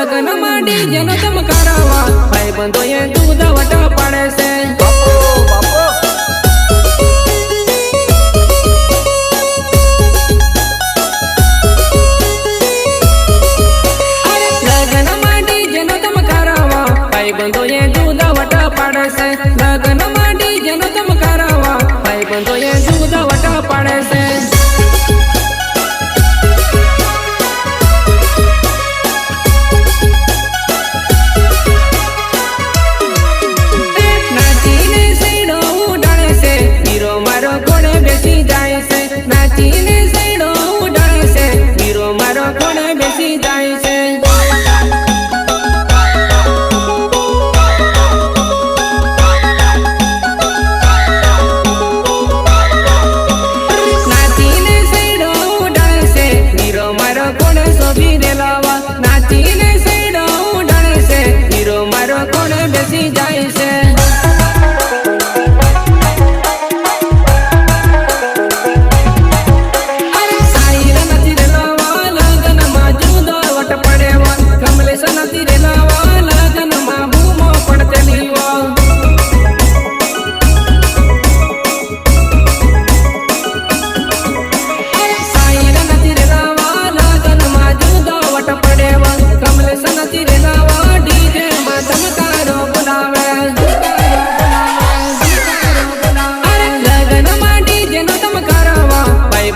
લગન માં ડીજે નો ચમકારવા ભાઈ બંધો એ દૂધ વટ પાડે છે લગન માં ડીજે નો ચમકારવા ભાઈ બંધો એ દૂધ વટ પાડે છે લગન માં ડીજે નો ચમકારવા ભાઈ બંધો એ દૂધ વટ પાડે છે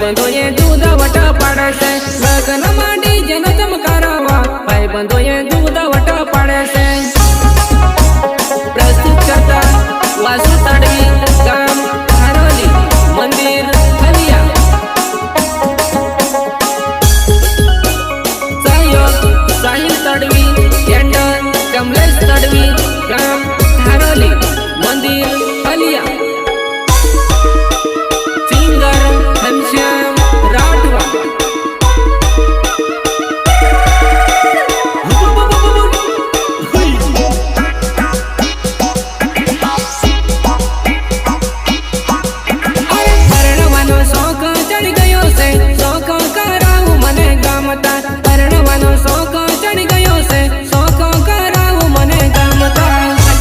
બંધો એ દૂધ વટ પાડે છે લગન માં ડીજે નો ચમકારવા ભાઈ બંધો એ દૂધ વટ પાડે છે પ્રસ્તુત કરતા વાસુ તડવી ગામ હારોલી મંદિર હલિયા સહયોગ સાહિલ તડવી ટેન્ડર કમલેશ તડવી ગામ હારોલી મંદિર હલિયા પરણવાનો શોખ ચડી ગયો છે શોખ કરાવું મને ગામતા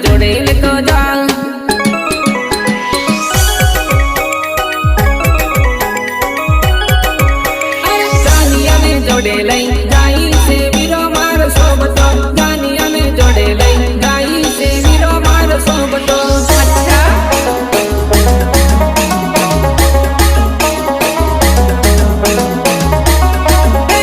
જોડે લેતો જા જાનિયાને જોડે લઈ જાય છે વીરો મારો સોબતો જાનિયાને જોડે લઈ જાય છે વીરો મારો સોબતો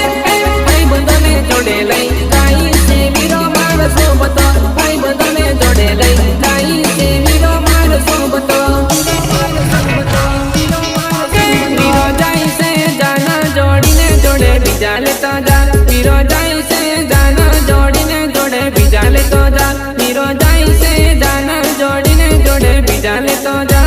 ભાઈબંધોને જોડે લઈ જાય છે વીરો મારો સોબતો ભાઈબંધોને જોડે લઈ જાય છે વીરો મારો સોબતો વીરો જાય છે જાના જોડીને જોડે બીજા લેતો જા વીરો જાય છે જાના જોડીને જોડે બીજા લેતો જા વીરો જાય છે જાના જોડીને જોડે બીજા લેતો જા